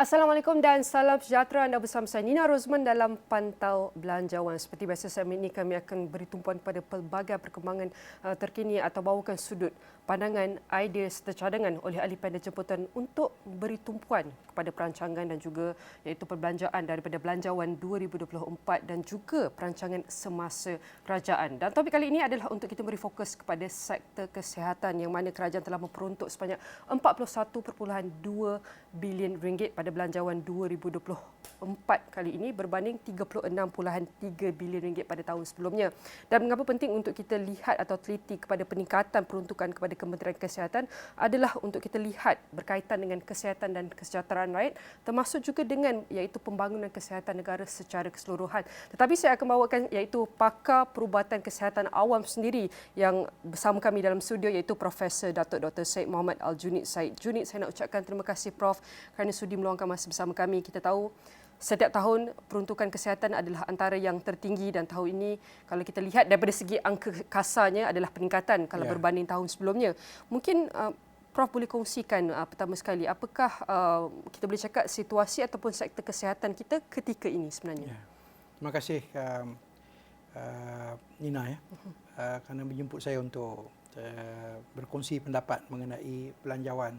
Assalamualaikum dan salam sejahtera. Anda bersama saya Nina Rozman dalam Pantau Belanjawan. Seperti biasa segmen ini kami akan beri tumpuan kepada pelbagai perkembangan terkini atau bawakan sudut pandangan, idea serta cadangan oleh ahli panel jemputan untuk beri tumpuan kepada perancangan dan juga iaitu perbelanjaan daripada Belanjawan 2024 dan juga perancangan semasa kerajaan. Dan topik kali ini adalah untuk kita beri fokus kepada sektor kesihatan yang mana kerajaan telah memperuntuk sebanyak 41.2 bilion ringgit pada Belanjawan 2024 kali ini berbanding 36.3 bilion ringgit pada tahun sebelumnya. Dan mengapa penting untuk kita lihat atau teliti kepada peningkatan peruntukan kepada Kementerian Kesihatan adalah untuk kita lihat berkaitan dengan kesihatan dan kesejahteraan rakyat termasuk juga dengan iaitu pembangunan kesihatan negara secara keseluruhan. Tetapi saya akan bawakan iaitu pakar perubatan kesihatan awam sendiri yang bersama kami dalam studio iaitu Profesor Datuk Dr. Syed Muhammad Al-Junid Syed. Junid, saya nak ucapkan terima kasih Prof kerana sudi meluangkan masa bersama kami. Kita tahu setiap tahun peruntukan kesihatan adalah antara yang tertinggi dan tahun ini kalau kita lihat daripada segi angka kasarnya adalah peningkatan kalau berbanding tahun sebelumnya. Mungkin Prof boleh kongsikan pertama sekali apakah kita boleh cakap situasi ataupun sektor kesihatan kita ketika ini sebenarnya. Terima kasih Nina kerana menjemput saya untuk berkongsi pendapat mengenai Belanjawan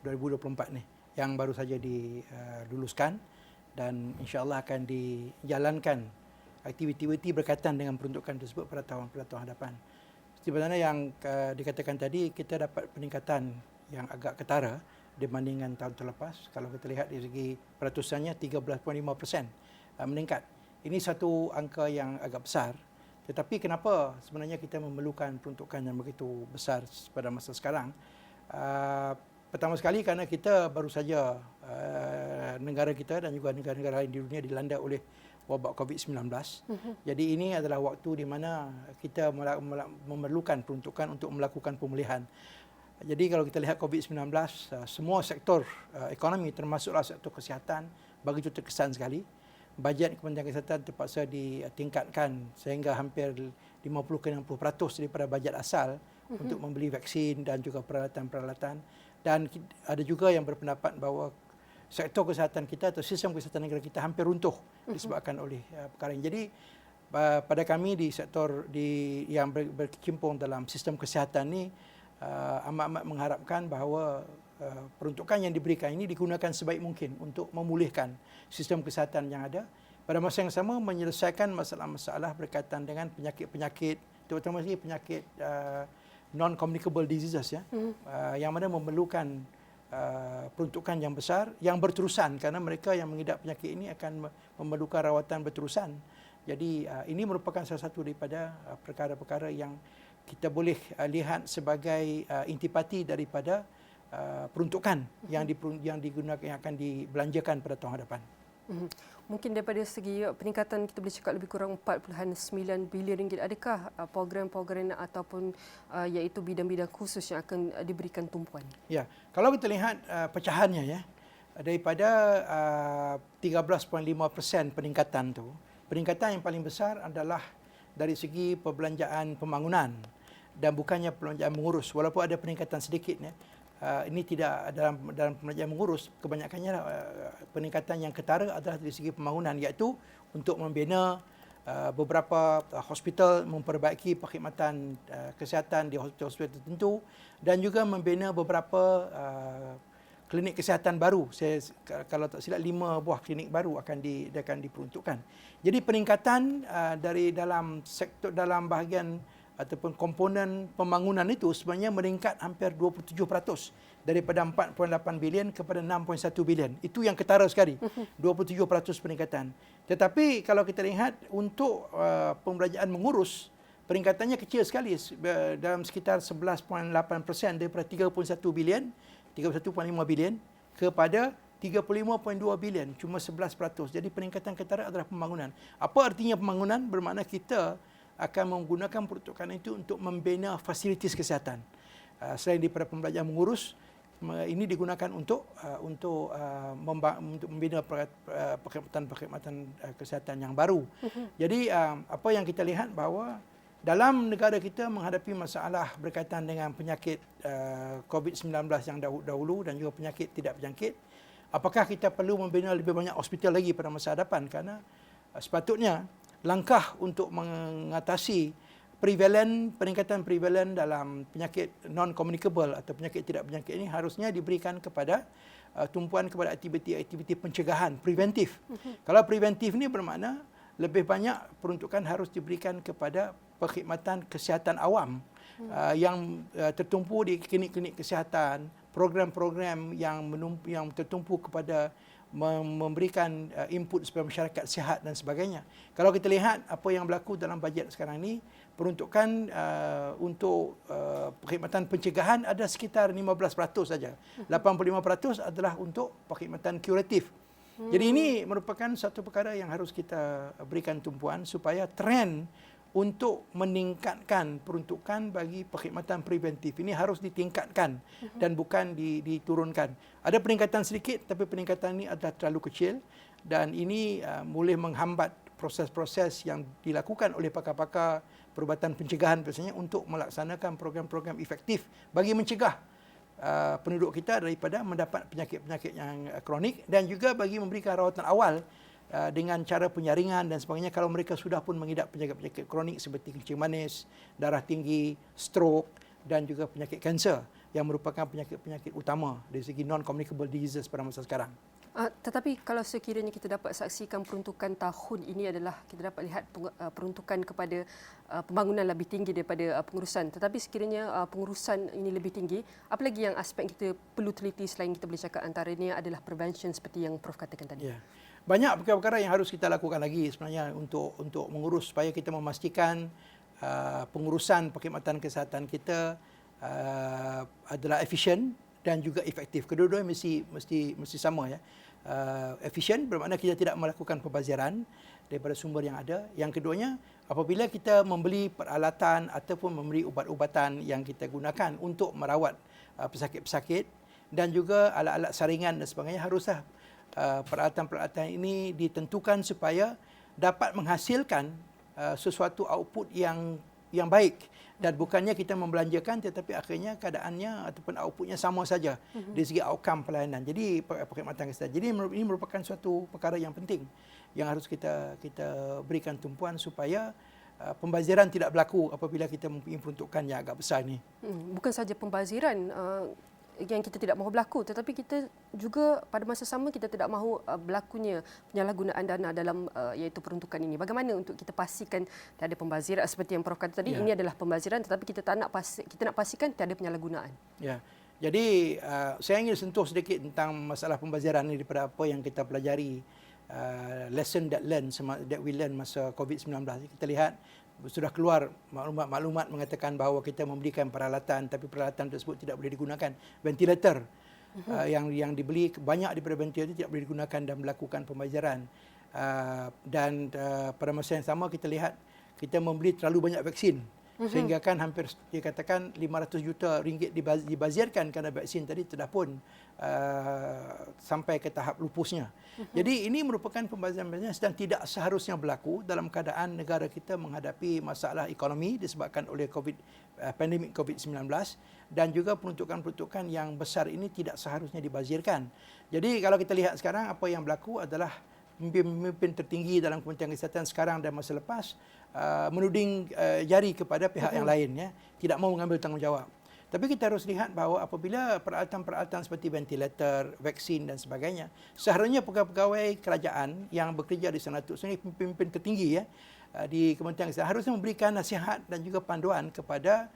2024 ni yang baru saja diluluskan dan insya-Allah akan dijalankan aktiviti-aktiviti berkaitan dengan peruntukan tersebut pada tahun hadapan. Seperti mana yang dikatakan tadi, kita dapat peningkatan yang agak ketara dibandingkan tahun terlepas. Kalau kita lihat dari segi peratusannya 13.5% meningkat. Ini satu angka yang agak besar. Tetapi kenapa sebenarnya kita memerlukan peruntukan yang begitu besar pada masa sekarang? Pertama sekali kerana kita baru saja negara kita dan juga negara-negara lain di dunia dilanda oleh wabak COVID-19. Jadi ini adalah waktu di mana kita memerlukan peruntukan untuk melakukan pemulihan. Jadi kalau kita lihat COVID-19, semua sektor ekonomi termasuklah sektor kesihatan begitu terkesan sekali. Bajet Kementerian Kesihatan terpaksa ditingkatkan sehingga hampir 50-60% daripada bajet asal untuk membeli vaksin dan juga peralatan-peralatan. Dan ada juga yang berpendapat bahawa sektor kesihatan kita atau sistem kesihatan negara kita hampir runtuh disebabkan oleh perkara ini. Jadi pada kami di sektor yang berkecimpung dalam sistem kesihatan ini amat-amat mengharapkan bahawa peruntukan yang diberikan ini digunakan sebaik mungkin untuk memulihkan sistem kesihatan yang ada. Pada masa yang sama menyelesaikan masalah-masalah berkaitan dengan penyakit-penyakit, terutama sekali penyakit non-communicable diseases yang mana memerlukan peruntukan yang besar yang berterusan kerana mereka yang mengidap penyakit ini akan memerlukan rawatan berterusan. Jadi ini merupakan salah satu daripada perkara-perkara yang kita boleh lihat sebagai intipati daripada peruntukan yang digunakan yang akan dibelanjakan pada tahun hadapan. Mungkin daripada segi peningkatan kita boleh cakap lebih kurang 4.9 bilion ringgit. Adakah program-program ataupun iaitu bidang-bidang khusus yang akan diberikan tumpuan? Ya, kalau kita lihat pecahannya daripada 13.5% peningkatan tu, peningkatan yang paling besar adalah dari segi perbelanjaan pembangunan dan bukannya perbelanjaan mengurus. Walaupun ada peningkatan sedikit ini tidak dalam perbelanjaan mengurus, kebanyakannya peningkatan yang ketara adalah dari segi pembangunan, iaitu untuk membina beberapa hospital, memperbaiki perkhidmatan kesihatan di hospital tertentu dan juga membina beberapa klinik kesihatan baru. Kalau tak silap 5 buah klinik baru akan diperuntukkan. Jadi peningkatan dari dalam sektor, dalam bahagian ataupun komponen pembangunan itu sebenarnya meningkat hampir 27% daripada 4.8 bilion kepada 6.1 bilion. Itu yang ketara sekali, 27% peningkatan. Tetapi kalau kita lihat untuk pembelanjaan mengurus, peningkatannya kecil sekali dalam sekitar 11.8% daripada 31 bilion, 31.5 bilion kepada 35.2 bilion, cuma 11%. Jadi peningkatan ketara adalah pembangunan. Apa artinya pembangunan? Bermakna kita akan menggunakan peruntukan itu untuk membina fasilitas kesihatan. Selain daripada pembelanjaan mengurus, ini digunakan untuk membina perkhidmatan kesihatan yang baru. Jadi apa yang kita lihat bahawa dalam negara kita menghadapi masalah berkaitan dengan penyakit COVID-19 yang dahulu dan juga penyakit tidak berjangkit, apakah kita perlu membina lebih banyak hospital lagi pada masa hadapan, kerana sepatutnya langkah untuk mengatasi peningkatan prevalen dalam penyakit non-communicable atau penyakit tidak penyakit ini harusnya diberikan kepada tumpuan kepada aktiviti-aktiviti pencegahan, preventif. Kalau preventif ni bermakna lebih banyak peruntukan harus diberikan kepada perkhidmatan kesihatan awam yang tertumpu di klinik-klinik kesihatan, program-program yang tertumpu kepada memberikan input supaya masyarakat sihat dan sebagainya. Kalau kita lihat apa yang berlaku dalam bajet sekarang ini, peruntukan untuk perkhidmatan pencegahan ada sekitar 15% saja. 85% adalah untuk perkhidmatan kuratif. Jadi ini merupakan satu perkara yang harus kita berikan tumpuan supaya trend untuk meningkatkan peruntukan bagi perkhidmatan preventif ini harus ditingkatkan dan bukan diturunkan. Ada peningkatan sedikit, tapi peningkatan ini adalah terlalu kecil dan ini boleh menghambat proses-proses yang dilakukan oleh pakar-pakar perubatan pencegahan biasanya untuk melaksanakan program-program efektif bagi mencegah penduduk kita daripada mendapat penyakit-penyakit yang kronik dan juga bagi memberikan rawatan awal dengan cara penyaringan dan sebagainya kalau mereka sudah pun mengidap penyakit-penyakit kronik seperti kencing manis, darah tinggi, stroke dan juga penyakit kanser yang merupakan penyakit-penyakit utama dari segi non-communicable diseases pada masa sekarang. Tetapi kalau sekiranya kita dapat saksikan peruntukan tahun ini adalah kita dapat lihat peruntukan kepada pembangunan lebih tinggi daripada pengurusan. Tetapi sekiranya pengurusan ini lebih tinggi, apa lagi yang aspek kita perlu teliti selain kita boleh cakap antaranya adalah prevention seperti yang Prof katakan tadi? Ya. Banyak perkara-perkara yang harus kita lakukan lagi sebenarnya untuk mengurus supaya kita memastikan pengurusan perkhidmatan kesihatan kita adalah efisien dan juga efektif. Kedua-dua mesti sama ya. Efisien bermakna kita tidak melakukan pembaziran daripada sumber yang ada. Yang keduanya, apabila kita membeli peralatan ataupun membeli ubat-ubatan yang kita gunakan untuk merawat pesakit-pesakit dan juga alat-alat saringan dan sebagainya, haruslah peralatan-peralatan ini ditentukan supaya dapat menghasilkan sesuatu output yang baik dan bukannya kita membelanjakan tetapi akhirnya keadaannya ataupun outputnya sama saja dari segi outcome pelayanan. Jadi perkhidmatan kesihatan. Jadi ini merupakan suatu perkara yang penting yang harus kita berikan tumpuan supaya pembaziran tidak berlaku apabila kita mempunyai peruntukan yang agak besar ini. Bukan saja pembaziran yang kita tidak mahu berlaku, tetapi kita juga pada masa sama kita tidak mahu berlakunya penyalahgunaan dana dalam iaitu peruntukan ini. Bagaimana untuk kita pastikan tiada pembaziran seperti yang Prof kata tadi, ini adalah pembaziran tetapi kita nak pastikan tiada penyalahgunaan. Ya. Jadi saya ingin sentuh sedikit tentang masalah pembaziran ini daripada apa yang kita pelajari, lesson that we learn masa COVID-19. Kita lihat sudah keluar maklumat mengatakan bahawa kita memberikan peralatan tapi peralatan tersebut tidak boleh digunakan. Ventilator yang dibeli banyak daripada ventilator tidak boleh digunakan dan melakukan pembaziran. Dan pada masa yang sama kita lihat kita membeli terlalu banyak vaksin sehingga kan hampir dikatakan 500 juta ringgit dibazirkan kerana vaksin tadi sudah pun sampai ke tahap lupusnya. Jadi ini merupakan pembaziran sedang tidak seharusnya berlaku dalam keadaan negara kita menghadapi masalah ekonomi disebabkan oleh pandemik COVID-19 dan juga peruntukan-peruntukan yang besar ini tidak seharusnya dibazirkan. Jadi kalau kita lihat sekarang apa yang berlaku adalah pemimpin tertinggi dalam Kementerian Kesihatan sekarang dan masa lepas menuding jari kepada pihak yang lain, ya, tidak mahu mengambil tanggungjawab. Tapi kita harus lihat bahawa apabila peralatan-peralatan seperti ventilator, vaksin dan sebagainya, seharusnya pegawai-pegawai kerajaan yang bekerja di sana itu, sebenarnya pemimpin tertinggi ya di Kementerian Kesihatan harusnya memberikan nasihat dan juga panduan kepada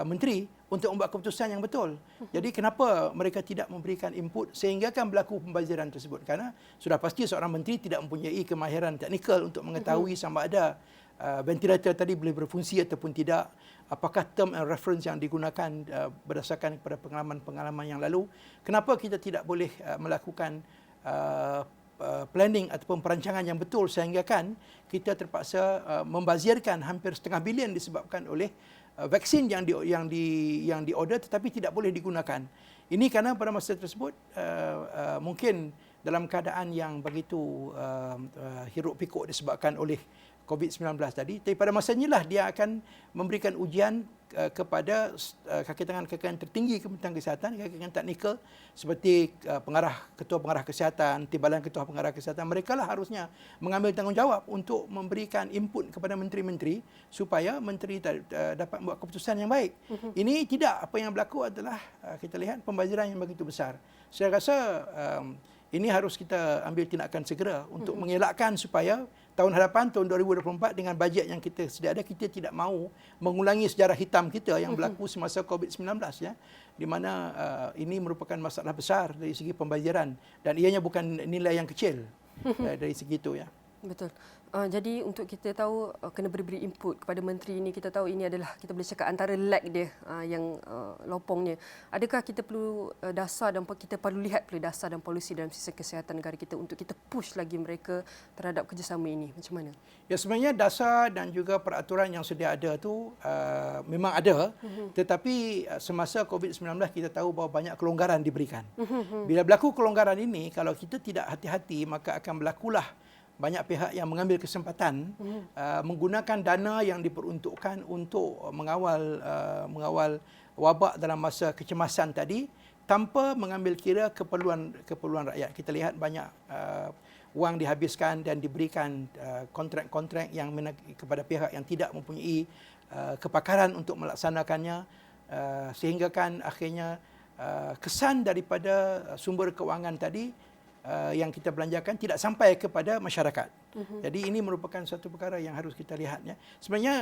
menteri untuk membuat keputusan yang betul. Jadi kenapa mereka tidak memberikan input sehingga kan berlaku pembaziran tersebut? Karena sudah pasti seorang menteri tidak mempunyai kemahiran teknikal untuk mengetahui sama ada ventilator tadi boleh berfungsi ataupun tidak, apakah term and reference yang digunakan berdasarkan kepada pengalaman-pengalaman yang lalu. Kenapa kita tidak boleh melakukan planning ataupun perancangan yang betul sehingga kan kita terpaksa membazirkan hampir setengah bilion disebabkan oleh vaksin yang diorder tetapi tidak boleh digunakan. Ini kerana pada masa tersebut mungkin dalam keadaan yang begitu hiruk pikuk disebabkan oleh COVID-19 tadi, tapi pada masa inilah dia akan memberikan ujian kepada kaki tangan tertinggi Kementerian Kesihatan, kaki tangan teknikal seperti ketua pengarah kesihatan, timbalan ketua pengarah kesihatan. Mereka lah harusnya mengambil tanggungjawab untuk memberikan input kepada menteri-menteri supaya menteri dapat membuat keputusan yang baik. Ini tidak, apa yang berlaku adalah kita lihat pembaziran yang begitu besar. Saya rasa ini harus kita ambil tindakan segera untuk mengelakkan supaya tahun hadapan, tahun 2024, dengan bajet yang kita sedia ada, kita tidak mahu mengulangi sejarah hitam kita yang berlaku semasa COVID-19, ya, di mana ini merupakan masalah besar dari segi pembayaran dan ianya bukan nilai yang kecil dari segi itu, ya. Betul. Jadi untuk kita tahu kena beri input kepada menteri ini, kita tahu ini adalah, kita boleh cakap, antara lag dia yang lopongnya. Adakah kita perlu dasar dan kita perlu lihat dasar dan polisi dalam sistem kesihatan negara kita untuk kita push lagi mereka terhadap kerjasama ini? Macam mana? Ya, sebenarnya dasar dan juga peraturan yang sedia ada tu memang ada, tetapi semasa COVID-19 kita tahu bahawa banyak kelonggaran diberikan. Bila berlaku kelonggaran ini, kalau kita tidak hati-hati, maka akan berlakulah banyak pihak yang mengambil kesempatan menggunakan dana yang diperuntukkan untuk mengawal wabak dalam masa kecemasan tadi tanpa mengambil kira keperluan rakyat. Kita lihat banyak wang dihabiskan dan diberikan kontrak-kontrak yang kepada pihak yang tidak mempunyai kepakaran untuk melaksanakannya, sehingga kan akhirnya kesan daripada sumber kewangan tadi yang kita belanjakan tidak sampai kepada masyarakat. Jadi ini merupakan satu perkara yang harus kita lihatnya. Sebenarnya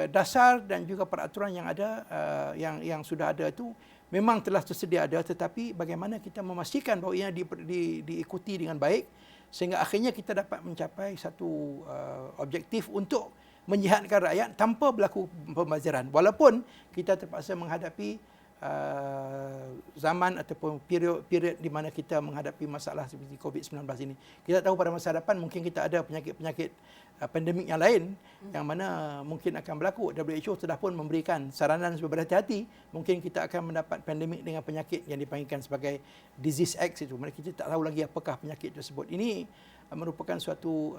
dasar dan juga peraturan yang ada, yang sudah ada itu memang telah tersedia ada, tetapi bagaimana kita memastikan bahawa ia diikuti dengan baik sehingga akhirnya kita dapat mencapai satu objektif untuk menyihatkan rakyat tanpa berlaku pembaziran. Walaupun kita terpaksa menghadapi zaman ataupun period di mana kita menghadapi masalah seperti COVID-19 ini. Kita tahu pada masa depan mungkin kita ada penyakit-penyakit pandemik yang lain yang mana mungkin akan berlaku. WHO sudah pun memberikan saranan supaya berhati-hati. Mungkin kita akan mendapat pandemik dengan penyakit yang dipanggilkan sebagai disease X itu. Kita tak tahu lagi apakah penyakit tersebut. Ini merupakan suatu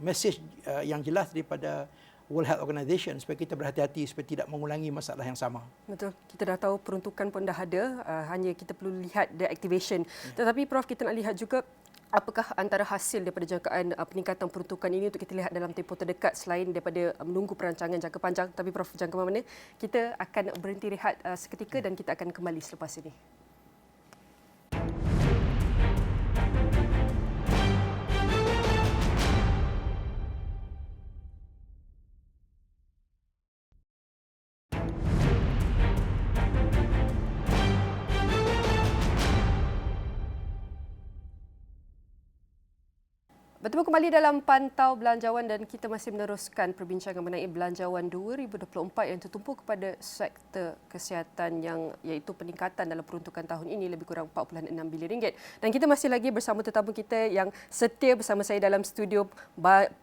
message yang jelas daripada World Health Organization supaya kita berhati-hati supaya tidak mengulangi masalah yang sama. Betul. Kita dah tahu peruntukan pun dah ada, hanya kita perlu lihat the activation. Tetapi Prof, kita nak lihat juga apakah antara hasil daripada jangkaan peningkatan peruntukan ini untuk kita lihat dalam tempoh terdekat selain daripada menunggu perancangan jangka panjang. Tapi Prof, jangan ke mana-mana. Kita akan berhenti rehat seketika dan kita akan kembali selepas ini. Bertemu kembali dalam Pantau Belanjawan dan kita masih meneruskan perbincangan mengenai Belanjawan 2024 yang tertumpu kepada sektor kesihatan yang iaitu peningkatan dalam peruntukan tahun ini lebih kurang 4.6 bilion ringgit. Dan kita masih lagi bersama tetamu kita yang setia bersama saya dalam studio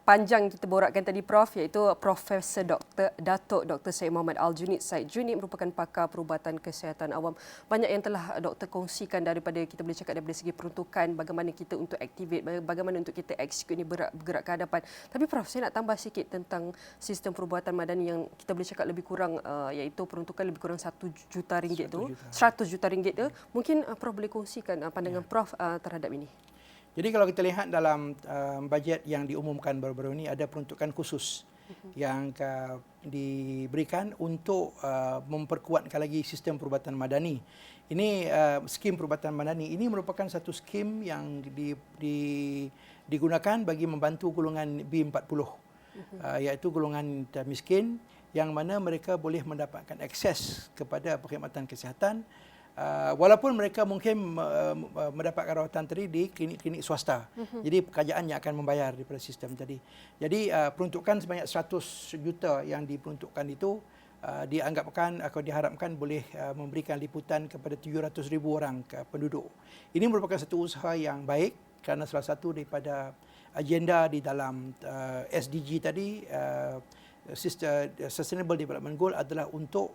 panjang kita borakkan tadi Prof, iaitu Profesor Datuk Dr. Syed Muhammad Al-Junid Syed Junid, merupakan pakar perubatan kesihatan awam. Banyak yang telah doktor kongsikan daripada, kita boleh cakap daripada segi peruntukan, bagaimana kita untuk activate, bagaimana untuk kita execute ni bergerak ke hadapan. Tapi Prof, saya nak tambah sikit tentang sistem perubatan madani yang kita boleh cakap lebih kurang iaitu peruntukan lebih kurang 1 juta ringgit tu, 100 juta ringgit tu. Mungkin Prof boleh kongsikan pandangan Prof terhadap ini. Jadi kalau kita lihat dalam bajet yang diumumkan baru-baru ini, ada peruntukan khusus yang diberikan untuk memperkuatkan lagi sistem perubatan madani. Ini skim perubatan madani ini merupakan satu skim yang digunakan bagi membantu golongan B40, iaitu golongan miskin yang mana mereka boleh mendapatkan akses kepada perkhidmatan kesihatan walaupun mereka mungkin mendapatkan rawatan tadi di klinik-klinik swasta. Jadi kerajaan yang akan membayar daripada sistem tadi. Jadi peruntukan sebanyak 100 juta yang diperuntukkan itu dianggapkan atau diharapkan boleh memberikan liputan kepada 700,000 orang penduduk. Ini merupakan satu usaha yang baik kerana salah satu daripada agenda di dalam SDG tadi, Sustainable Development Goal, adalah untuk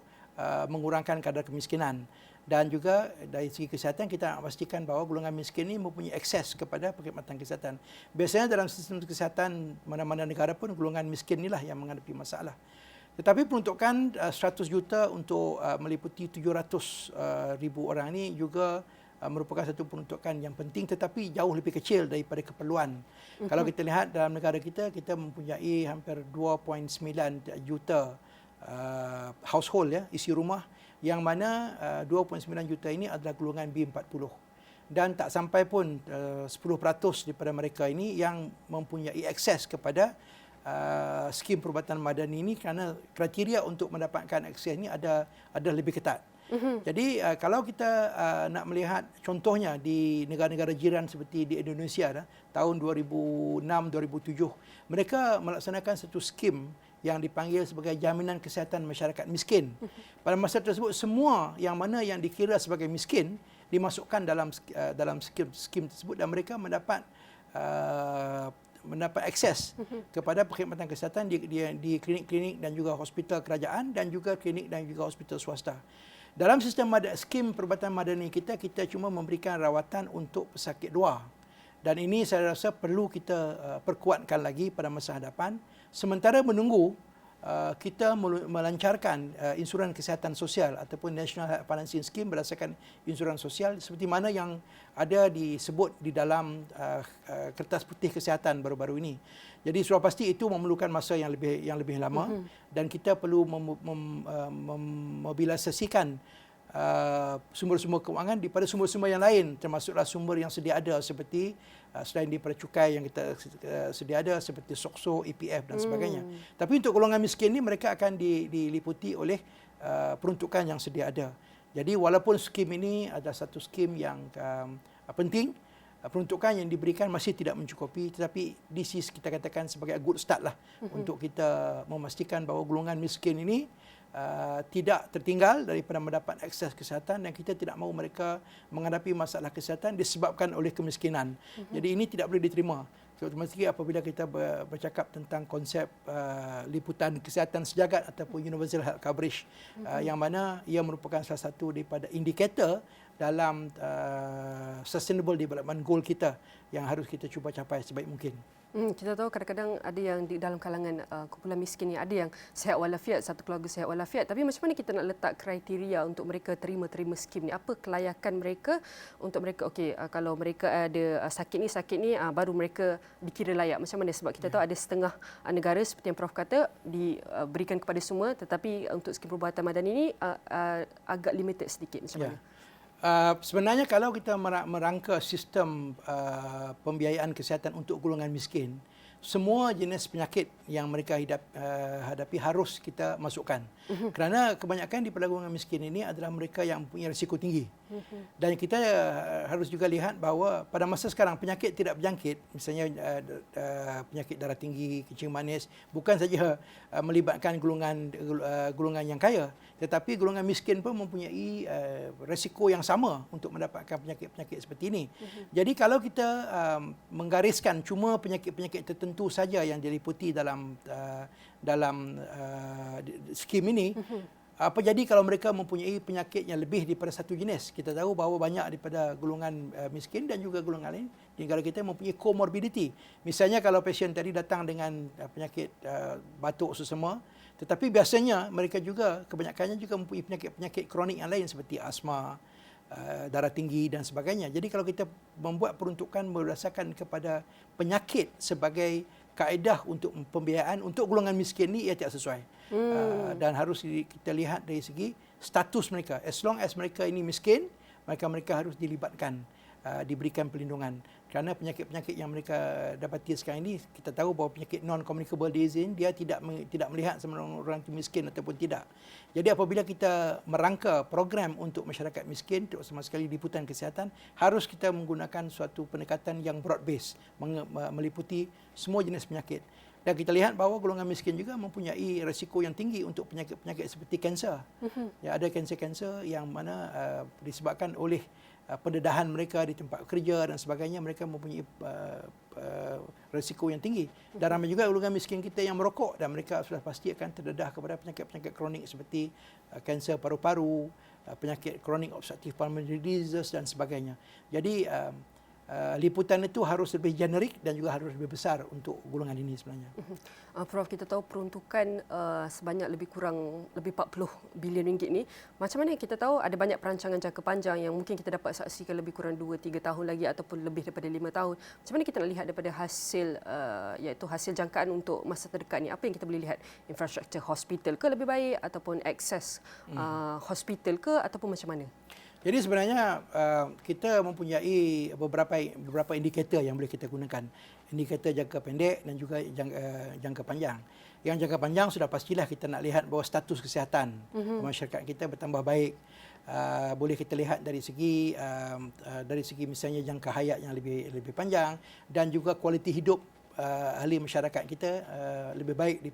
mengurangkan kadar kemiskinan. Dan juga dari segi kesihatan kita nak pastikan bahawa golongan miskin ini mempunyai akses kepada perkhidmatan kesihatan. Biasanya dalam sistem kesihatan mana-mana negara pun golongan miskin inilah yang menghadapi masalah. Tetapi peruntukan 100 juta untuk meliputi 700 ribu orang ini juga merupakan satu peruntukan yang penting tetapi jauh lebih kecil daripada keperluan. Kalau kita lihat dalam negara kita, kita mempunyai hampir 2.9 juta household, ya, isi rumah, yang mana 2.9 juta ini adalah golongan B40. Dan tak sampai pun 10% daripada mereka ini yang mempunyai akses kepada skim perubatan madani ini, kerana kriteria untuk mendapatkan akses ini ada lebih ketat. Jadi kalau kita nak melihat contohnya di negara-negara jiran seperti di Indonesia, tahun 2006-2007 mereka melaksanakan satu skim yang dipanggil sebagai jaminan kesihatan masyarakat miskin. Pada masa tersebut semua yang mana yang dikira sebagai miskin dimasukkan dalam skim tersebut dan mereka mendapat akses kepada perkhidmatan kesihatan di klinik-klinik dan juga hospital kerajaan dan juga klinik dan juga hospital swasta. Dalam sistem skim perubatan madani kita cuma memberikan rawatan untuk pesakit luar. Dan ini saya rasa perlu kita perkuatkan lagi pada masa hadapan. Sementara menunggu kita melancarkan insuran kesihatan sosial ataupun National Health Financing Scheme berdasarkan insuran sosial seperti mana yang ada disebut di dalam kertas putih kesihatan baru-baru ini. Jadi sudah pasti itu memerlukan masa yang lebih lama dan kita perlu memobilisasikan sumber-sumber kewangan daripada sumber-sumber yang lain, termasuklah sumber yang sedia ada seperti selain daripada cukai yang kita sedia ada seperti SOKSO, EPF dan sebagainya. Tapi untuk golongan miskin ini mereka akan diliputi oleh peruntukan yang sedia ada. Jadi walaupun skim ini adalah satu skim yang penting, peruntukan yang diberikan masih tidak mencukupi, tetapi this is kita katakan sebagai a good start lah untuk kita memastikan bahawa golongan miskin ini tidak tertinggal daripada mendapat akses kesihatan dan kita tidak mahu mereka menghadapi masalah kesihatan disebabkan oleh kemiskinan. Jadi ini tidak boleh diterima. Terutama sekali apabila kita bercakap tentang konsep liputan kesihatan sejagat ataupun universal health coverage, yang mana ia merupakan salah satu daripada indikator dalam sustainable development goal kita yang harus kita cuba capai sebaik mungkin. Kita tahu kadang-kadang ada yang di dalam kalangan kumpulan miskin ni ada yang sihat walafiat, satu keluarga sihat walafiat, tapi macam mana kita nak letak kriteria untuk mereka terima skim ni? Apa kelayakan mereka untuk mereka, okey, kalau mereka ada sakit ni baru mereka dikira layak. Macam mana? Sebab kita tahu ada setengah negara seperti yang Prof kata diberikan kepada semua, tetapi untuk skim perubatan madani ni agak limited sedikit. Macam mana? Sebenarnya kalau kita merangka sistem pembiayaan kesihatan untuk golongan miskin, semua jenis penyakit yang mereka hadapi harus kita masukkan. Kerana kebanyakan di golongan miskin ini adalah mereka yang punya risiko tinggi. Dan kita harus juga lihat bahawa pada masa sekarang penyakit tidak berjangkit, misalnya penyakit darah tinggi, kencing manis, bukan saja melibatkan golongan yang kaya, tetapi golongan miskin pun mempunyai risiko yang sama untuk mendapatkan penyakit-penyakit seperti ini. Jadi kalau kita menggariskan cuma penyakit-penyakit tertentu saja yang diliputi dalam skim ini, apa jadi kalau mereka mempunyai penyakit yang lebih daripada satu jenis? Kita tahu bahawa banyak daripada golongan miskin dan juga golongan lain di negara kita mempunyai comorbidity. Misalnya kalau pasien tadi datang dengan penyakit batuk sesama, tetapi biasanya mereka juga kebanyakannya juga mempunyai penyakit kronik yang lain seperti asma, darah tinggi dan sebagainya. Jadi kalau kita membuat peruntukan berdasarkan kepada penyakit sebagai kaedah untuk pembiayaan untuk golongan miskin ni, ia tidak sesuai. Dan harus kita lihat dari segi status mereka. As long as mereka ini miskin, mereka harus dilibatkan, diberikan perlindungan. Kerana penyakit-penyakit yang mereka dapati sekarang ini, kita tahu bahawa penyakit non-communicable disease, dia tidak melihat sama orang itu miskin ataupun tidak. Jadi apabila kita merangka program untuk masyarakat miskin, terutama sekali liputan kesihatan, harus kita menggunakan suatu pendekatan yang broad base, meliputi semua jenis penyakit. Dan kita lihat bahawa golongan miskin juga mempunyai risiko yang tinggi untuk penyakit-penyakit seperti kanser. Ya, ada kanser-kanser yang mana disebabkan oleh pendedahan mereka di tempat kerja dan sebagainya, mereka mempunyai risiko yang tinggi. Dan ramai juga golongan miskin kita yang merokok dan mereka sudah pasti akan terdedah kepada penyakit-penyakit kronik seperti kanser paru-paru, penyakit kronik obstructive pulmonary disease dan sebagainya. Jadi liputan itu harus lebih generik dan juga harus lebih besar untuk golongan ini sebenarnya. Prof, kita tahu peruntukan sebanyak lebih 40 bilion ringgit ni. Macam mana kita tahu ada banyak perancangan jangka panjang yang mungkin kita dapat saksikan lebih kurang 2-3 tahun lagi ataupun lebih daripada 5 tahun. Macam mana kita nak lihat daripada hasil iaitu hasil jangkaan untuk masa terdekat ni? Apa yang kita boleh lihat? Infrastruktur hospital ke lebih baik ataupun akses hospital ke ataupun macam mana? Jadi sebenarnya kita mempunyai beberapa indikator yang boleh kita gunakan. Indikator jangka pendek dan juga jangka panjang. Yang jangka panjang sudah pastilah kita nak lihat bahawa status kesihatan masyarakat kita bertambah baik. Boleh kita lihat dari segi misalnya jangka hayat yang lebih panjang dan juga kualiti hidup ahli masyarakat kita lebih baik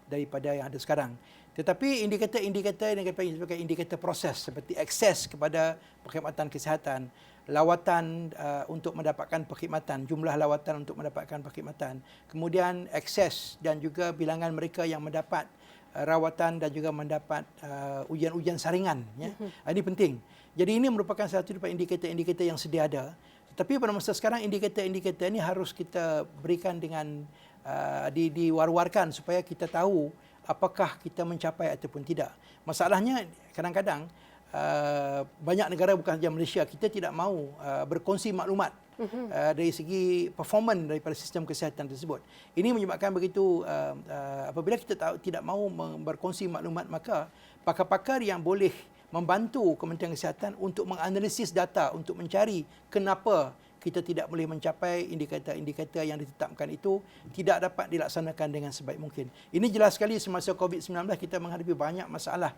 daripada yang ada sekarang. Tetapi indikator sebagai indikator proses seperti akses kepada perkhidmatan kesihatan, lawatan untuk mendapatkan perkhidmatan, jumlah lawatan untuk mendapatkan perkhidmatan, kemudian akses dan juga bilangan mereka yang mendapat rawatan dan juga mendapat ujian-ujian saringan. Ya. Ini penting. Jadi ini merupakan satu daripada indikator-indikator yang sedia ada. Tetapi pada masa sekarang indikator-indikator ini harus kita berikan dengan diwar-warkan supaya kita tahu apakah kita mencapai ataupun tidak. Masalahnya kadang-kadang banyak negara bukan sahaja Malaysia, kita tidak mahu berkongsi maklumat dari segi performan daripada sistem kesihatan tersebut. Ini menyebabkan begitu apabila kita tidak mahu berkongsi maklumat, maka pakar-pakar yang boleh membantu Kementerian Kesihatan untuk menganalisis data untuk mencari kenapa kita tidak boleh mencapai indikator-indikator yang ditetapkan itu tidak dapat dilaksanakan dengan sebaik mungkin. Ini jelas sekali semasa COVID-19 kita menghadapi banyak masalah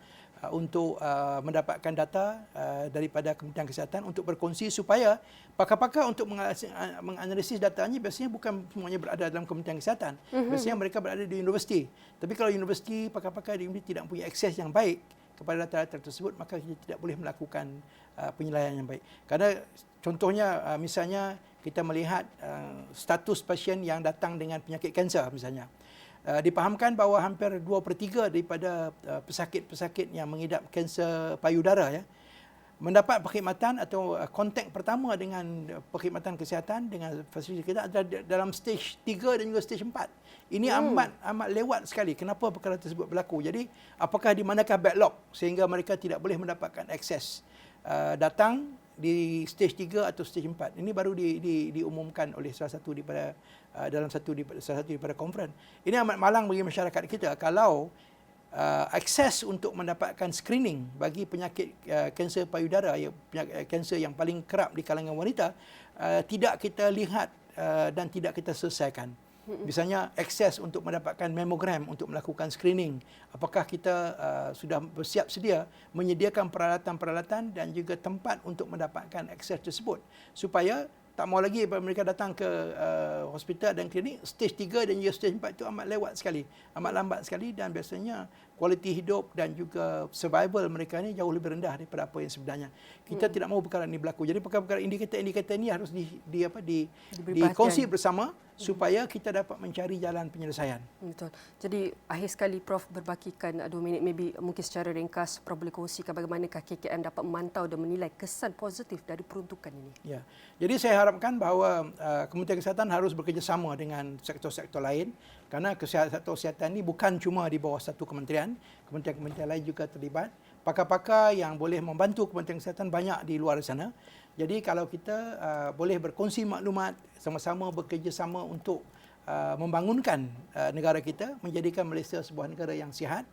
untuk mendapatkan data daripada Kementerian Kesihatan untuk berkongsi supaya pakar-pakar untuk menganalisis datanya biasanya bukan semuanya berada dalam Kementerian Kesihatan. Biasanya mereka berada di universiti. Tapi kalau universiti, pakar-pakar di universiti tidak punya akses yang baik kepada data-data tersebut, maka kita tidak boleh melakukan penilaian yang baik. Karena contohnya misalnya kita melihat status pasien yang datang dengan penyakit kanser misalnya. Dipahamkan bahawa hampir 2/3 daripada pesakit-pesakit yang mengidap kanser payudara ya mendapat perkhidmatan atau kontak pertama dengan perkhidmatan kesihatan dengan fasiliti kita adalah dalam stage 3 dan juga stage 4. Ini amat lewat sekali. Kenapa perkara tersebut berlaku? Jadi apakah di manakah backlog sehingga mereka tidak boleh mendapatkan akses datang di stage 3 atau stage 4. Ini baru diumumkan oleh salah satu daripada salah satu daripada konferens. Ini amat malang bagi masyarakat kita kalau akses untuk mendapatkan screening bagi penyakit kanser payudara, penyakit kanser yang paling kerap di kalangan wanita tidak kita lihat dan tidak kita selesaikan. Misalnya akses untuk mendapatkan mamogram untuk melakukan screening. Apakah kita sudah bersiap sedia menyediakan peralatan-peralatan dan juga tempat untuk mendapatkan akses tersebut supaya tak mau lagi mereka datang ke hospital dan klinik stage 3 dan juga stage 4 itu amat lewat sekali, amat lambat sekali dan biasanya kualiti hidup dan juga survival mereka ni jauh lebih rendah daripada apa yang sebenarnya. Kita tidak mahu perkara ini berlaku. Jadi perkara-perkara indikator-indikator ini harus dikongsi bersama supaya kita dapat mencari jalan penyelesaian. Betul. Jadi akhir sekali Prof berbakikan 2 minit mungkin secara ringkas Prof boleh kongsikan bagaimanakah KKM dapat memantau dan menilai kesan positif dari peruntukan ini. Ya. Jadi saya harapkan bahawa Kementerian Kesihatan harus bekerjasama dengan sektor-sektor lain kerana sektor kesihatan ini bukan cuma di bawah satu kementerian, kementerian-kementerian lain juga terlibat. Pakar-pakar yang boleh membantu Kementerian Kesihatan banyak di luar sana. Jadi kalau kita boleh berkongsi maklumat, sama-sama bekerjasama untuk membangunkan negara kita, menjadikan Malaysia sebuah negara yang sihat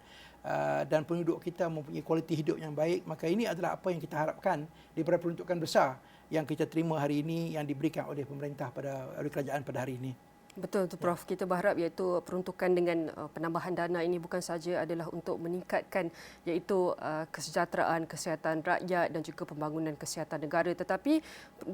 dan penduduk kita mempunyai kualiti hidup yang baik, maka ini adalah apa yang kita harapkan daripada peruntukan besar yang kita terima hari ini yang diberikan oleh pemerintah oleh kerajaan pada hari ini. Betul tu Prof. Kita berharap iaitu peruntukan dengan penambahan dana ini bukan saja adalah untuk meningkatkan iaitu kesejahteraan kesihatan rakyat dan juga pembangunan kesihatan negara, tetapi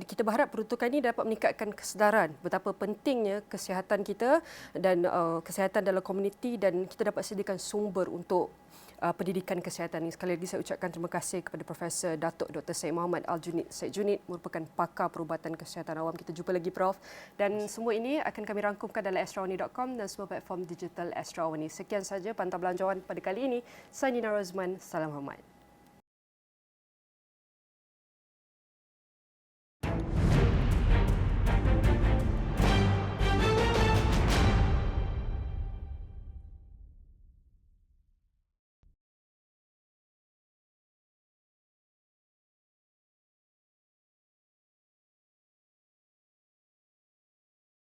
kita berharap peruntukan ini dapat meningkatkan kesedaran betapa pentingnya kesihatan kita dan kesihatan dalam komuniti dan kita dapat sediakan sumber untuk pendidikan kesihatan ini. Sekali lagi saya ucapkan terima kasih kepada Profesor Datuk Dr. Syed Muhammad Al-Junid. Syed Junid merupakan pakar perubatan kesihatan awam. Kita jumpa lagi Prof. Dan semua ini akan kami rangkumkan dalam astrawani.com dan semua platform digital Astrawani. Sekian saja Pantau Belanjawan pada kali ini. Saya Nina Rozman. Salam hormat.